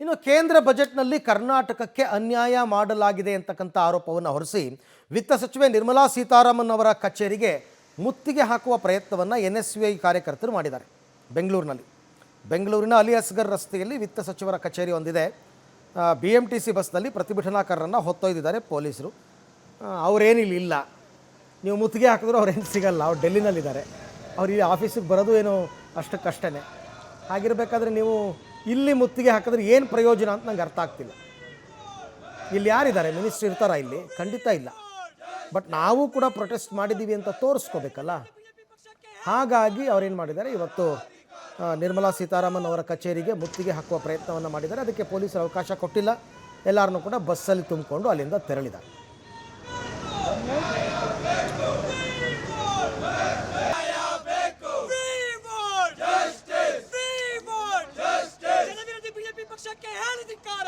ಇನ್ನು ಕೇಂದ್ರ ಬಜೆಟ್ನಲ್ಲಿ ಕರ್ನಾಟಕಕ್ಕೆ ಅನ್ಯಾಯ ಮಾಡಲಾಗಿದೆ ಅಂತಕ್ಕಂಥ ಆರೋಪವನ್ನು ಹೊರಿಸಿ ವಿತ್ತ ಸಚಿವೆ ನಿರ್ಮಲಾ ಸೀತಾರಾಮನ್ ಅವರ ಕಚೇರಿಗೆ ಮುತ್ತಿಗೆ ಹಾಕುವ ಪ್ರಯತ್ನವನ್ನು NSUI ಕಾರ್ಯಕರ್ತರು ಮಾಡಿದ್ದಾರೆ. ಬೆಂಗಳೂರಿನ ಅಲಿ ಅಸ್ಗರ್ ರಸ್ತೆಯಲ್ಲಿ ವಿತ್ತ ಸಚಿವರ ಕಚೇರಿ ಹೊಂದಿದೆ. BMTC ಬಸ್ನಲ್ಲಿ ಪ್ರತಿಭಟನಾಕಾರರನ್ನು ಹೊತ್ತೊಯ್ದಿದ್ದಾರೆ ಪೊಲೀಸರು. ಅವರೇನಿಲ್ಲ, ನೀವು ಮುತ್ತಿಗೆ ಹಾಕಿದ್ರು ಅವ್ರೇನು ಸಿಗಲ್ಲ, ಅವ್ರು ಡೆಲ್ಲಿನಲ್ಲಿದ್ದಾರೆ. ಅವ್ರು ಈ ಆಫೀಸಿಗೆ ಬರೋದು ಏನೋ ಅಷ್ಟಕ್ಕಷ್ಟೇ. ಹಾಗಿರಬೇಕಾದ್ರೆ ನೀವು ಇಲ್ಲಿ ಮುತ್ತಿಗೆ ಹಾಕಿದ್ರೆ ಏನು ಪ್ರಯೋಜನ ಅಂತ ನಂಗೆ ಅರ್ಥ ಆಗ್ತಿಲ್ಲ. ಇಲ್ಲಿ ಯಾರಿದ್ದಾರೆ? ಮಿನಿಸ್ಟ್ರ್ ಇರ್ತಾರಾ ಇಲ್ಲಿ? ಖಂಡಿತ ಇಲ್ಲ. ಬಟ್ ನಾವು ಕೂಡ ಪ್ರೊಟೆಸ್ಟ್ ಮಾಡಿದ್ದೀವಿ ಅಂತ ತೋರಿಸ್ಕೋಬೇಕಲ್ಲ. ಹಾಗಾಗಿ ಅವರೇನು ಮಾಡಿದ್ದಾರೆ, ಇವತ್ತು ನಿರ್ಮಲಾ ಸೀತಾರಾಮನ್ ಅವರ ಕಚೇರಿಗೆ ಮುತ್ತಿಗೆ ಹಾಕುವ ಪ್ರಯತ್ನವನ್ನು ಮಾಡಿದ್ದಾರೆ. ಅದಕ್ಕೆ ಪೊಲೀಸರು ಅವಕಾಶ ಕೊಟ್ಟಿಲ್ಲ. ಎಲ್ಲರನ್ನೂ ಕೂಡ ಬಸ್ಸಲ್ಲಿ ತುಂಬಿಕೊಂಡು ಅಲ್ಲಿಂದ ತೆರಳಿದ್ದಾರೆ. ಜನವಿರೋಧಿ ಬಿಜೆಪಿ ಪಕ್ಷಕ್ಕೆ ಹೇಳಿ ಧಿಕ್ಕಾರ.